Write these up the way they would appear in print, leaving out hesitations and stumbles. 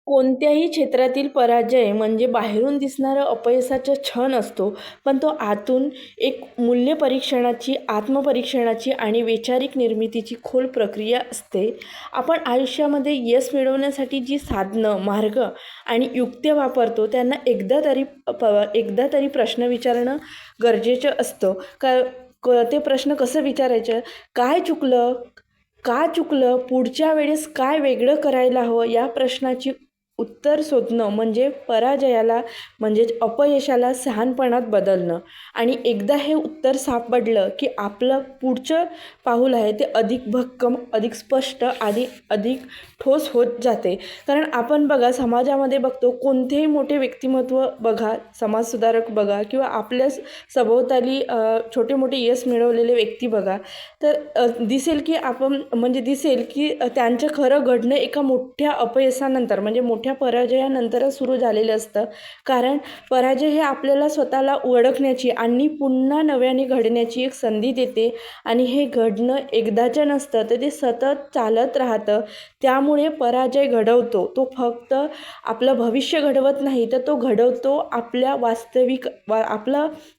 कोणत्याही क्षेत्रातील पराजय म्हणजे बाहेरून दिसणारं अपयशाचा क्षण असतो, पण तो आतून एक मूल्यपरीक्षणाची, आत्मपरीक्षणाची आणि वैचारिक निर्मितीची खोल प्रक्रिया असते. आपण आयुष्यामध्ये यश मिळवण्यासाठी जी साधनं, मार्ग आणि युक्त्या वापरतो, त्यांना एकदा तरी प्रश्न विचारणं गरजेचं असतं. ते प्रश्न कसं विचारायचं? काय चुकलं? का चुकलं? पुढच्या वेळेस काय वेगळं करायला हवं? या प्रश्नाची उत्तर शोधणं म्हणजे पराजयाला म्हणजेच अपयशाला शहाणपणात बदलणं. आणि एकदा हे उत्तर सापडलं की आपलं पुढचं पाऊल आहे ते अधिक भक्कम, अधिक स्पष्ट आणि अधिक ठोस होत जाते. कारण आपण बघा समाजामध्ये बघतो, कोणतेही मोठे व्यक्तिमत्व बघा, समाजसुधारक बघा किंवा आपल्या सभोवताली छोटे मोठे यश मिळवलेले व्यक्ती बघा, तर दिसेल की त्यांचं खरं घडणं एका मोठ्या अपयशानंतर म्हणजे मोठ्या पराजयानंतरच सुरू झालेलं असतं. कारण पराजय हे आपल्याला स्वतःला ओळखण्याची आणि पुन्हा नव्याने घडण्याची एक संधी देते. आणि हे घडणं एकदाचं नसतं, तर ते सतत चालत राहतं. त्यामुळे पराजय घडवतो, तो फक्त आपलं भविष्य घडवत नाही, तर तो घडवतो आपलं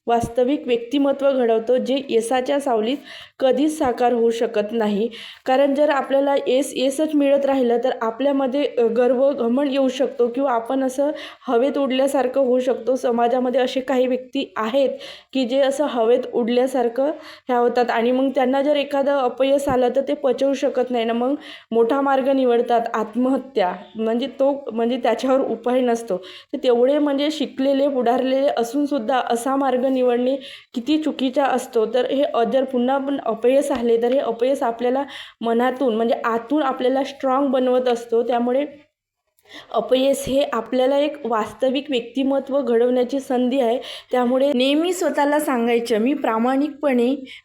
वास्तविक व्यक्तिमत्व घडवतो, जे यशाच्या सावलीत कधीच साकार होऊ शकत नाही. कारण जर आपल्याला यशच मिळत राहिलं तर आपल्यामध्ये गर्व, घमंड येऊ शकतो किंवा आपण असं हवेत उडल्यासारखं होऊ शकतो. समाजामध्ये असे काही व्यक्ती आहेत की जे असं हवेत उडल्यासारखं ह्या होतात आणि मग त्यांना जर एखादं अपयश आलं तर ते पचवू शकत नाही ना, मग मोठा मार्ग निवडतात, आत्महत्या. म्हणजे त्याच्यावर उपाय नसतो. तर तेवढे म्हणजे शिकलेले, पुढारलेले असूनसुद्धा असा मार्ग निवडणे किती चुकीचा असतो. तर जर पुन्हा पण अपयश आले तर हे अपयश आपल्याला मनातून म्हणजे आतून आपल्याला स्ट्रॉंग बनवत असतो. त्यामुळे अपयश हे आपल्याला एक वास्तविक व्यक्तिमत्व घडवण्याची संधी आहे. त्यामुळे नेहमी स्वतःला सांगायचं,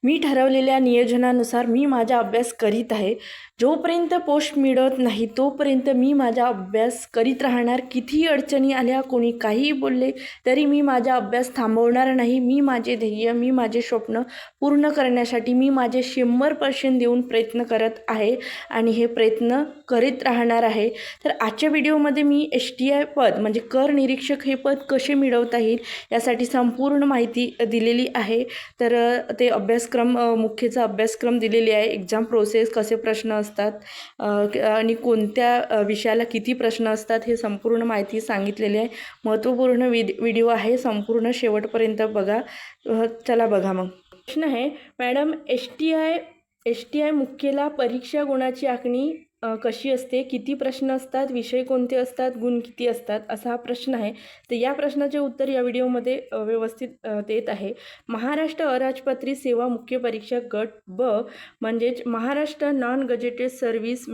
मी ठरवलेल्या नियोजनानुसार मी माझा अभ्यास करीत आहे. जोपर्यंत पोस्ट मिळत नाही तोपर्यंत मी माझा अभ्यास करीत राहणार. कितीही अडचणी आल्या, कोणी काहीही बोलले तरी मी माझा अभ्यास थांबवणार नाही. मी माझे ध्येय, मी माझे स्वप्न पूर्ण करण्यासाठी मी माझे 100% देऊन प्रयत्न करत आहे आणि हे प्रयत्न करीत राहणार आहे. तर आजच्या व्हिडिओमध्ये मी STI पद म्हणजे कर निरीक्षक हे पद कसे मिळवता येईल यासाठी संपूर्ण माहिती दिलेली आहे. तर ते मुख्यचा अभ्यासक्रम दिलेली आहे, एक्झाम प्रोसेस, कसे प्रश्न असतात आणि कोणत्या विषयाला किती प्रश्न असतात, हे संपूर्ण माहिती सांगितलेली आहे. महत्त्वपूर्ण व्हिडिओ आहे, संपूर्ण शेवटपर्यंत बघा. चला बघा मग. प्रश्न आहे, मॅडम STI मुख्यला परीक्षा गुणाची आखणी कशी असते? किती प्रश्न असतात? विषय कोणते असतात? गुण किती असतात? असा हा प्रश्न आहे. तर या प्रश्नाचे उत्तर या व्हिडिओमध्ये व्यवस्थित देत आहे. महाराष्ट्र अराजपत्रित सेवा मुख्य परीक्षा गट ब म्हणजेच Maharashtra non gazetted service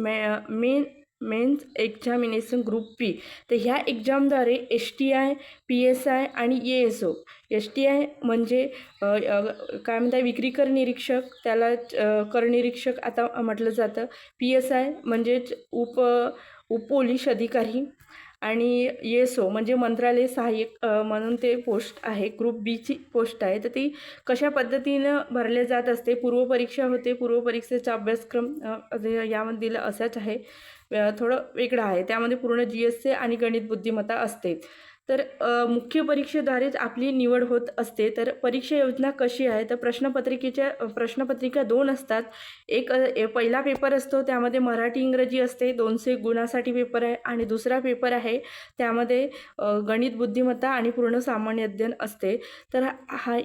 mains examination group B. तर ह्या एक्झामद्वारे STI, PSI आणि ASO. STI म्हणजे काय म्हणतात, विक्री कर निरीक्षक, त्याला कर निरीक्षक आता म्हटलं जातं. PSI म्हणजेच पोलीस अधिकारी आणि ASO म्हणजे मंत्रालय सहाय्यक म्हणून ते पोस्ट आहे. ग्रुप बीची पोस्ट आहे. तर ती कशा पद्धतीनं भरले जात असते? पूर्वपरीक्षा होते. पूर्वपरीक्षेचा अभ्यासक्रम यामध्ये दिला असाच आहे, थोडं वेगळं आहे. त्यामध्ये पूर्ण GSC आणि गणित बुद्धिमत्ता असते. तर मुख्य परीक्षेद्वारेच आपली निवड होत असते. तर परीक्षा योजना कशी आहे? तर प्रश्नपत्रिका 2 असतात. पहिला पेपर असतो, त्यामध्ये मराठी इंग्रजी असते, 200 गुणासाठी पेपर आहे. आणि दुसरा पेपर आहे, त्यामध्ये गणित बुद्धिमत्ता आणि पूर्ण सामान्य अध्ययन असते. तर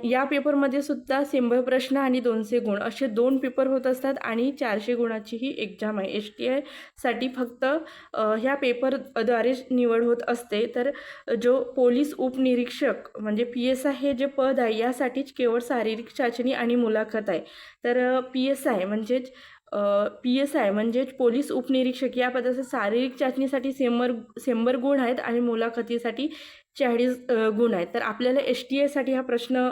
या पेपरमध्ये सुद्धा 100 प्रश्न आणि 200 गुण असे 2 पेपर होत असतात आणि 400 गुणाची ही एक्झाम आहे. STI साठी फक्त ह्या पेपरद्वारेच निवड होत असते. तर जो पोलीस उपनिरीक्षक म्हणजे PSI हे जे पद आहे, यासाठीच केवळ शारीरिक चाचणी आणि मुलाखत आहे. तर PSI म्हणजेच पोलीस उपनिरीक्षक या पदाचे शारीरिक चाचणीसाठी 100 गुण आहेत आणि मुलाखतीसाठी 40 गुण आहेत. तर आपल्याला STI साठी हा प्रश्न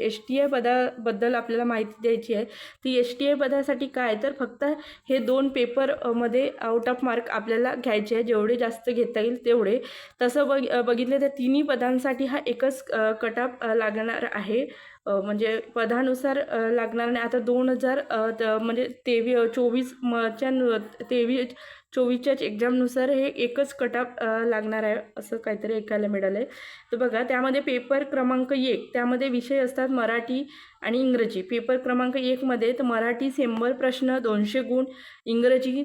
STI पदाबद्दल आपल्याला माहिती द्यायची आहे. ती STI पदासाठी काय, तर फक्त हे 2 पेपरमध्ये आउट ऑफ मार्क आपल्याला घ्यायचे आहे, जेवढे जास्त घेता येईल तेवढे. तसं बघितलं तर तिन्ही पदांसाठी हा एकच कट ऑफ लागणार आहे. म्हणजे पदानुसार लागणार नाही. आता 2000 म्हणजे 24 2024च्याच एक्झामनुसार हे एकच कटऑफ लागणार आहे असं काहीतरी ऐकायला मिळालं आहे. तर बघा त्यामध्ये पेपर क्रमांक 1 त्यामध्ये विषय असतात मराठी आणि इंग्रजी. पेपर क्रमांक 1 मध्ये तर मराठी 100 प्रश्न 200 गुण, इंग्रजी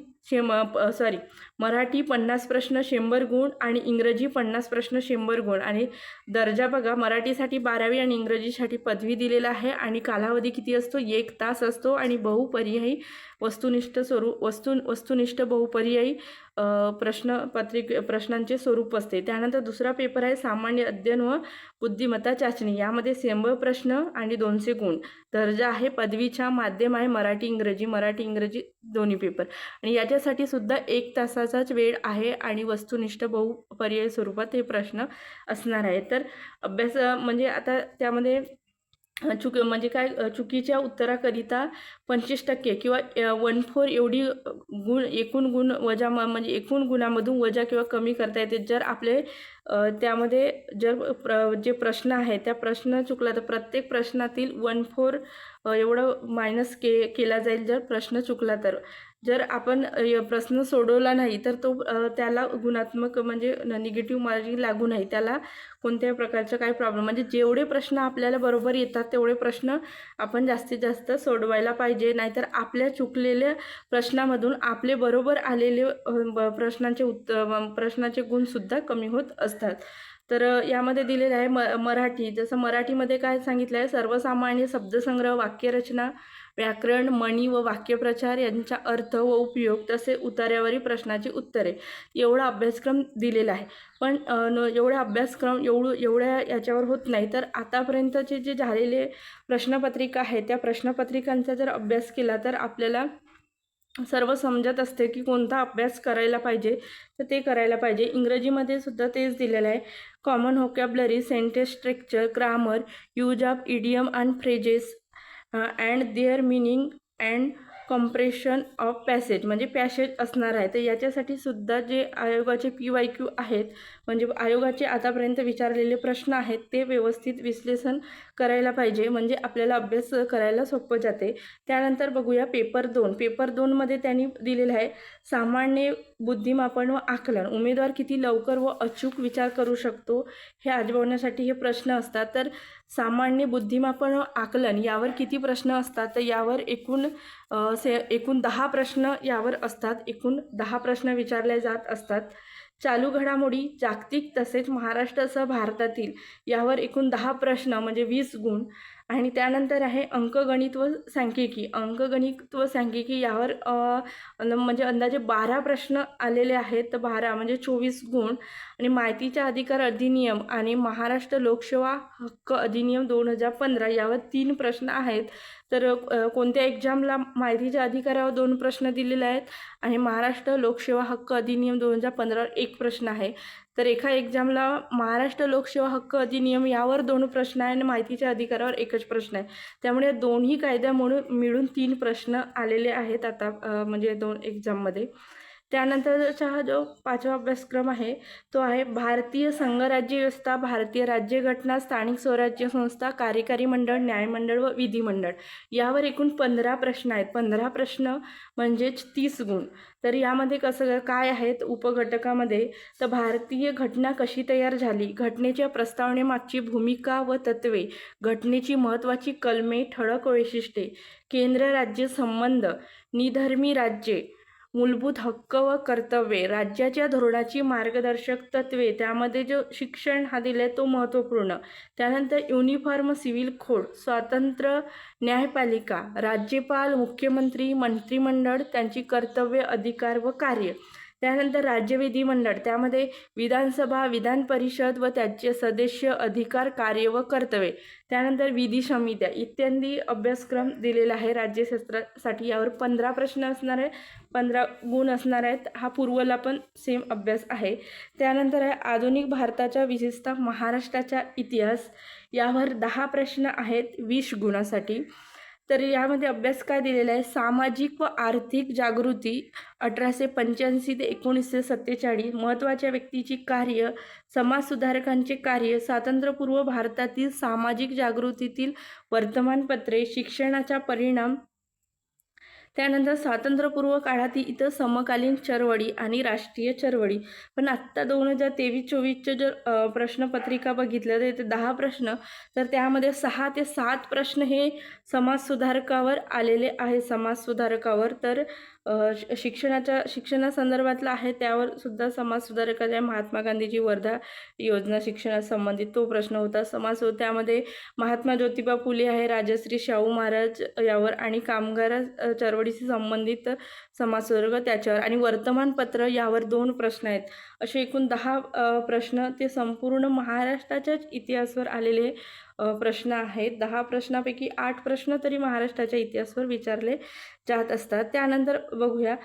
मराठी 50 प्रश्न 100 गुण आणि इंग्रजी 50 प्रश्न 100 गुण. आणि दर्जा बघा मराठीसाठी 12वी आणि इंग्रजीसाठी पदवी दिलेला आहे. आणि कालावधी किती असतो 1 तास असतो. आणि बहुपर्यायी वस्तुनिष्ठ बहुपर्यायी प्रश्नांचे स्वरूप असते. त्यानंतर दुसरा पेपर आहे सामान्य अध्ययन व बुद्धिमत्ता चाचणी. यामध्ये 100 प्रश्न आणि 200 गुण. दर्जा आहे पदवीचा. माध्यम आहे मराठी इंग्रजी दोन्ही पेपर. आणि याच्यासाठी सुद्धा 1 तासाचाच वेळ आहे आणि वस्तुनिष्ठ बहुपर्यायी स्वरूपात हे प्रश्न असणार आहे. तर अभ्यास म्हणजे आता त्यामध्ये चुकीच्या उत्तराकरिता 25% किंवा 1/4 एवढी एकूण गुण वजा म्हणजे एकूण गुणामधून वजा किंवा कमी करता येते. जर आपले त्यामध्ये जे प्रश्न आहे त्या प्रश्न चुकला तर प्रत्येक प्रश्नातील 1/4 एवढं मायनस केला जाईल जर प्रश्न चुकला तर. जर आपण प्रश्न सोडवला नाही तर तो त्याला गुणात्मक म्हणजे निगेटिव्ह मार्किंग लागू नाही. त्याला कोणत्याही प्रकारचा काही प्रॉब्लेम म्हणजे जेवढे प्रश्न आपल्याला बरोबर येतात तेवढे प्रश्न आपण जास्तीत जास्त सोडवायला पाहिजे. नाहीतर आपल्या चुकलेल्या प्रश्नामधून आपले बरोबर आलेले प्रश्नाचे गुणसुद्धा कमी होत असतात. तर यामध्ये दिलेलं आहे मराठी. जसं मराठीमध्ये काय सांगितलं आहे सर्वसामान्य शब्दसंग्रह, वाक्यरचना, व्याकरण, म्हणी व वाक्यप्रचार यांचा अर्थ व उपयोग तसे उतार्यावरील प्रश्नाची उत्तरे एवढा अभ्यासक्रम दिलेला आहे. पण एवढा अभ्यासक्रम एवढ्या याच्यावर होत नाही. तर आतापर्यंतचे जे झालेले प्रश्नपत्रिका आहे त्या प्रश्नपत्रिकांचा जर अभ्यास केला तर आपल्याला सर्व समजत असते की कोणता अभ्यास करायला पाहिजे तर ते करायला पाहिजे. इंग्रजीमध्ये सुद्धा तेच दिलेलं आहे. Common vocabulary, sentence structure, grammar, use of idiom and phrases and their meaning and compression of passage म्हणजे पॅसेज असणार आहे. तर याच्यासाठी सुद्धा जे आयोगाचे PYQ आहेत म्हणजे आयोगाचे आतापर्यंत विचारलेले प्रश्न आहेत ते व्यवस्थित विश्लेषण करायला पाहिजे म्हणजे आपल्याला अभ्यास करायला सोपं जाते. त्यानंतर बघूया पेपर 2. पेपर 2मध्ये त्यांनी दिलेलं आहे सामान्य बुद्धिमापन व आकलन. उमेदवार किती लवकर व अचूक विचार करू शकतो हे आजमावण्यासाठी हे प्रश्न असतात. तर सामान्य बुद्धिमापन व आकलन यावर किती प्रश्न असतात तर यावर एकूण 10 प्रश्न यावर असतात. एकूण 10 प्रश्न विचारले जात असतात. चालू घडामोडी जागतिक तसेच महाराष्ट्रासह भारतातील यावर एकूण 10 प्रश्न म्हणजे 20 गुण. आणि त्यानंतर आहे अंकगणित व सांख्यिकी यावर म्हणजे अंदाजे 12 प्रश्न आलेले आहेत. तर 12 म्हणजे 24 गुण. आणि माहितीचा अधिकार अधिनियम आणि महाराष्ट्र लोकसेवा हक्क अधिनियम 2015 यावर 3 प्रश्न आहेत. तर कोणत्या एक्झामला माहितीच्या अधिकारावर 2 प्रश्न दिलेले आहेत आणि महाराष्ट्र लोकसेवा हक्क अधिनियम 2015 1 प्रश्न आहे. तर एका एक्झामला महाराष्ट्र लोकसेवा हक्क अधिनियम यावर 2 प्रश्न आहे आणि माहितीच्या अधिकारावर एकच प्रश्न आहे. त्यामुळे दोन्ही कायद्यामुळे मिळून 3 प्रश्न आलेले आहेत आता म्हणजे 2 एक्झाममध्ये. त्यानंतरचा हा जो 5वा अभ्यासक्रम आहे तो आहे भारतीय संघराज्य व्यवस्था, भारतीय राज्यघटना, स्थानिक स्वराज्य संस्था, कार्यकारी मंडळ, न्यायमंडळ व विधिमंडळ यावर एकूण 15 प्रश्न आहेत. 15 प्रश्न म्हणजेच 30 गुण. तर यामध्ये कसं काय आहेत उपघटकामध्ये तर भारतीय घटना कशी तयार झाली, घटनेच्या प्रस्तावनेमागची भूमिका व तत्त्वे, घटनेची महत्त्वाची कलमे, ठळक वैशिष्ट्ये, केंद्र राज्य संबंध, निधर्मी राज्ये, मूलभूत हक्क व कर्तव्ये, राज्याच्या धोरणाची मार्गदर्शक तत्त्वे, त्यामध्ये जो शिक्षण हा दिले तो महत्त्वपूर्ण. त्यानंतर युनिफॉर्म सिव्हिल कोड, स्वतंत्र न्यायपालिका, राज्यपाल, मुख्यमंत्री, मंत्रिमंडळ, त्यांची कर्तव्य, अधिकार व कार्य. त्यानंतर राज्य विधिमंडळ, त्यामध्ये विधानसभा, विधान परिषद व त्याचे सदस्य, अधिकार, कार्य व कर्तव्ये. त्यानंतर विधी समित्या इत्यादी अभ्यासक्रम दिलेला आहे राज्यशास्त्रासाठी. यावर 15 प्रश्न असणार आहे, 15 गुण असणार आहेत. हा पूर्वला पण सेम अभ्यास आहे. त्यानंतर आहे आधुनिक भारताच्या विशेषतः महाराष्ट्राचा इतिहास. यावर 10 प्रश्न आहेत 20 गुणासाठी. तर यामध्ये अभ्यास काय दिलेला आहे सामाजिक व आर्थिक जागृती 1885 ते 1947, महत्त्वाच्या व्यक्तीची कार्य, समाजसुधारकांचे कार्य, स्वातंत्र्यपूर्व भारतातील सामाजिक जागृतीतील वर्तमानपत्रे, शिक्षणाचा परिणाम, त्यानंतर स्वातंत्र्यपूर्व काळातील इतर समकालीन चळवळी आणि राष्ट्रीय चळवळी. पण आत्ता 2023-24चे जर प्रश्नपत्रिका बघितलं तर इथे 10 प्रश्न, तर त्यामध्ये 6 ते 7 प्रश्न हे समाजसुधारकावर आलेले आहे. समाजसुधारकावर तर शिक्षणासंदर्भातला आहे, त्यावर सुद्धा समाजसुधारकाच्या महात्मा गांधीजी वर्धा योजना शिक्षणासंबंधित तो प्रश्न होता. त्यामध्ये महात्मा ज्योतिबा फुले आहे, राजश्री शाहू महाराज यावर आणि कामगार चळवळीशी संबंधित समाजसुधारक त्याच्यावर आणि वर्तमानपत्र यावर 2 प्रश्न आहेत. असे एकूण 10 प्रश्न ते संपूर्ण महाराष्ट्राच्याच इतिहासावर आलेले प्रश्न आहेत. 10 प्रश्नापैकी 8 प्रश्न तरी महाराष्ट्राच्या इतिहासावर विचारले जात असतात. त्यानंतर बघूया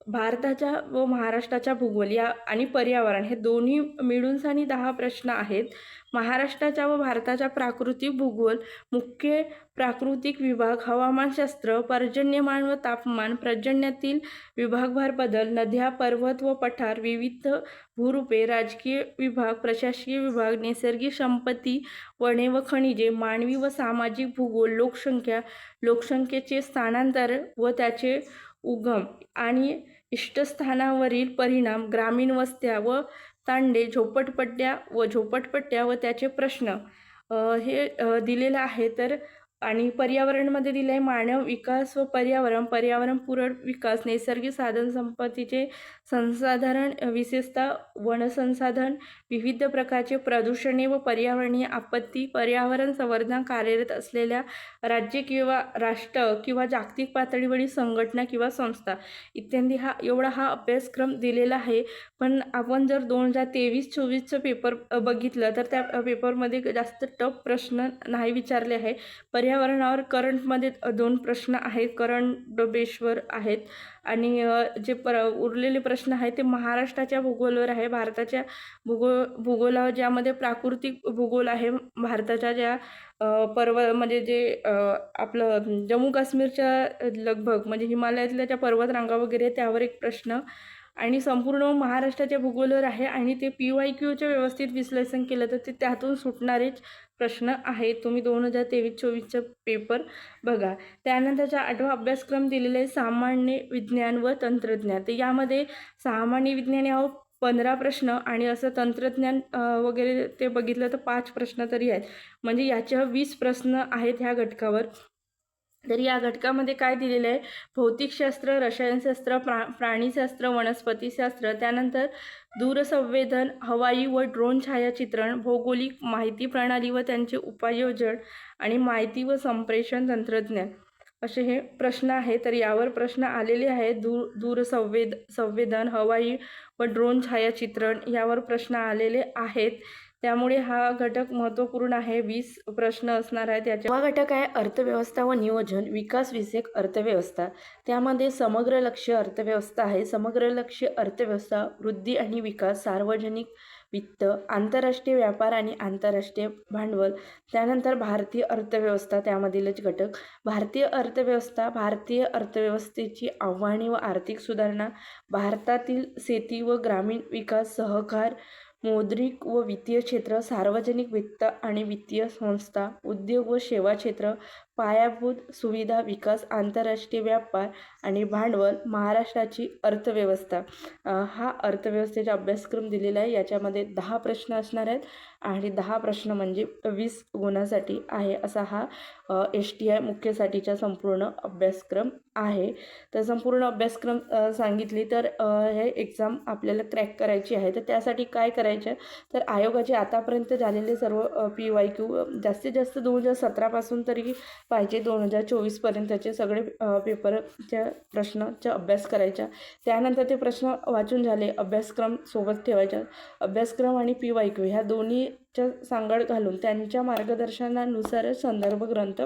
भारताच्या व महाराष्ट्राच्या भूगोल या आणि पर्यावरण हे दोन्ही मिळून 10 प्रश्न आहेत. महाराष्ट्राच्या व भारताच्या प्राकृतिक भूगोल, मुख्य प्राकृतिक विभाग, हवामानशास्त्र, पर्जन्यमान व तापमान, पर्जन्यातील विभागवार बदल, नद्या, पर्वत व पठार, विविध भूरूपे, राजकीय विभाग, प्रशासकीय विभाग, नैसर्गिक संपत्ती, वने व खनिजे, मानवी व सामाजिक भूगोल, लोकसंख्या, लोकसंख्येचे स्थानांतर व त्याचे उगम आणि इष्टस्थानावरील परिणाम, ग्रामीण वस्त्या व तांडे, झोपडपट्ट्या व त्याचे प्रश्न हे दिलेलं आहे. तर आणि पर्यावरणमध्ये दिलं आहे मानव विकास व पर्यावरण, पर्यावरणपूरक विकास, नैसर्गिक साधन संपत्तीचे संसाधन, विशेषतः वनसंसाधन, विविध प्रकारचे प्रदूषणे व पर्यावरणीय आपत्ती, पर्यावरण संवर्धन कार्यरत असलेल्या राज्य किंवा राष्ट्र किंवा जागतिक पातळीवरील संघटना किंवा संस्था इत्यादी हा अभ्यासक्रम दिलेला आहे. पण आपण जर 2023-24चं पेपर बघितलं तर त्या पेपरमध्ये जास्त टफ प्रश्न नाही विचारले आहे. पर्यावरणावर करंटमध्ये 2 प्रश्न आहेत, करंट बेसवर आहेत आणि जे उरलेले प्रश्न आहेत ते महाराष्ट्राच्या भूगोलावर आहे. भारताच्या भूगोलावर ज्यामध्ये प्राकृतिक भूगोल आहे भारताच्या ज्या म्हणजे जे आपलं जम्मू काश्मीरच्या लगभग म्हणजे हिमालयातल्या ज्या पर्वतरांगा वगैरे त्यावर एक प्रश्न आणि संपूर्ण महाराष्ट्राच्या भूगोलावर आहे आणि ते PYQचं व्यवस्थित विश्लेषण केलं तर ते त्यातून सुटणारेच प्रश्न आहेत. तुम्ही 2023-24चं पेपर बघा. त्यानंतरचा 8वा अभ्यासक्रम दिलेला आहे सामान्य विज्ञान व तंत्रज्ञान. तर यामध्ये सामान्य विज्ञान यावर 15 प्रश्न आणि असं तंत्रज्ञान वगैरे ते बघितलं तर 5 प्रश्न तरी आहेत. म्हणजे याच्यावर 20 प्रश्न आहेत ह्या घटकावर. तर या घटकामध्ये काय दिलेलं आहे, भौतिकशास्त्र, रसायनशास्त्र, प्राणीशास्त्र, वनस्पतीशास्त्र, त्यानंतर दूरसंवेदन, हवाई व ड्रोन छायाचित्रण, भौगोलिक माहिती प्रणाली व त्यांचे उपयोजन आणि माहिती व संप्रेषण तंत्रज्ञान असे हे प्रश्न आहेत. तर यावर प्रश्न आलेले आहेत. संवेदन, हवाई व ड्रोन छायाचित्रण यावर प्रश्न आलेले आहेत. त्यामुळे हा घटक महत्त्वपूर्ण आहे. 20 प्रश्न असणार आहेत त्याच्या. हा घटक आहे अर्थव्यवस्था व नियोजन, विकासविषयक अर्थव्यवस्था. त्यामध्ये समग्र लक्ष अर्थव्यवस्था आहे. समग्र लक्ष अर्थव्यवस्था, वृद्धी आणि विकास, सार्वजनिक वित्त, आंतरराष्ट्रीय व्यापार आणि आंतरराष्ट्रीय भांडवल. त्यानंतर भारतीय अर्थव्यवस्था, त्यामधीलच घटक भारतीय अर्थव्यवस्था, भारतीय अर्थव्यवस्थेची आव्हाने व आर्थिक सुधारणा, भारतातील शेती व ग्रामीण विकास, सहकार, मौद्रिक व वित्तीय क्षेत्र, सार्वजनिक वित्त आणि वित्तीय संस्था, उद्योग व सेवा क्षेत्र, पायाभूत सुविधा विकास, आंतरराष्ट्रीय व्यापार आणि भांडवल, महाराष्ट्राची अर्थव्यवस्था. हा अर्थव्यवस्थेचा अभ्यासक्रम दिलेला आहे. याच्यामध्ये 10 प्रश्न असणार आहेत आणि 10 प्रश्न म्हणजे 20 गुणासाठी आहे असा हा STI मुख्यसाठीचा संपूर्ण अभ्यासक्रम आहे. तर संपूर्ण अभ्यासक्रम सांगितली तर हे एक्झाम आपल्याला क्रॅक करायची आहे. तर त्यासाठी काय करायचं तर आयोगाचे आतापर्यंत झालेले सर्व PYQ जास्तीत जास्त 2017पासून तरी पाहिजे 2024पर्यंतचे सगळे पेपरच्या प्रश्नाचा अभ्यास करायचा. त्यानंतर ते प्रश्न वाचून झाले, अभ्यासक्रम सोबत ठेवायचा. अभ्यासक्रम आणि PYQ ह्या दोन्हीच्या सांगड घालून त्यांच्या मार्गदर्शनानुसारच संदर्भ ग्रंथ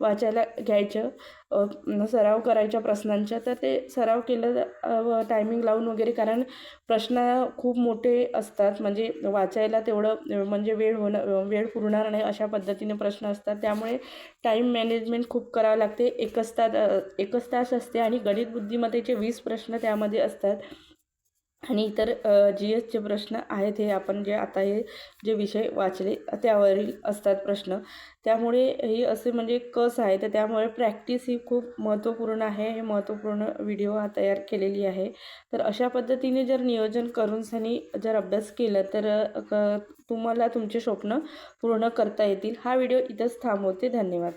वाचायला घ्यायचं, सराव करायच्या प्रश्नांच्या. तर ते सराव केलं टायमिंग लावून वगैरे, कारण प्रश्न खूप मोठे असतात, म्हणजे वाचायला तेवढं म्हणजे वेळ पुरणार नाही अशा पद्धतीने प्रश्न असतात. त्यामुळे टाईम मॅनेजमेंट खूप करावं लागते. एकच तास असते आणि गणित बुद्धिमत्तेचे 20 प्रश्न त्यामध्ये असतात. आणि इतर जी एसचे प्रश्न आहेत हे आपण जे आता हे जे विषय वाचले त्यावरील असतात प्रश्न. त्यामुळे ही असे म्हणजे कस आहे, तर त्यामुळे प्रॅक्टिस ही खूप महत्त्वपूर्ण आहे. हे महत्त्वपूर्ण व्हिडिओ हा तयार केलेली आहे. तर अशा पद्धतीने जर नियोजन करून सनी जर अभ्यास केला तर तुम्हाला तुमचे स्वप्न पूर्ण करता येतील. हा व्हिडिओ इथंच थांबवते. धन्यवाद.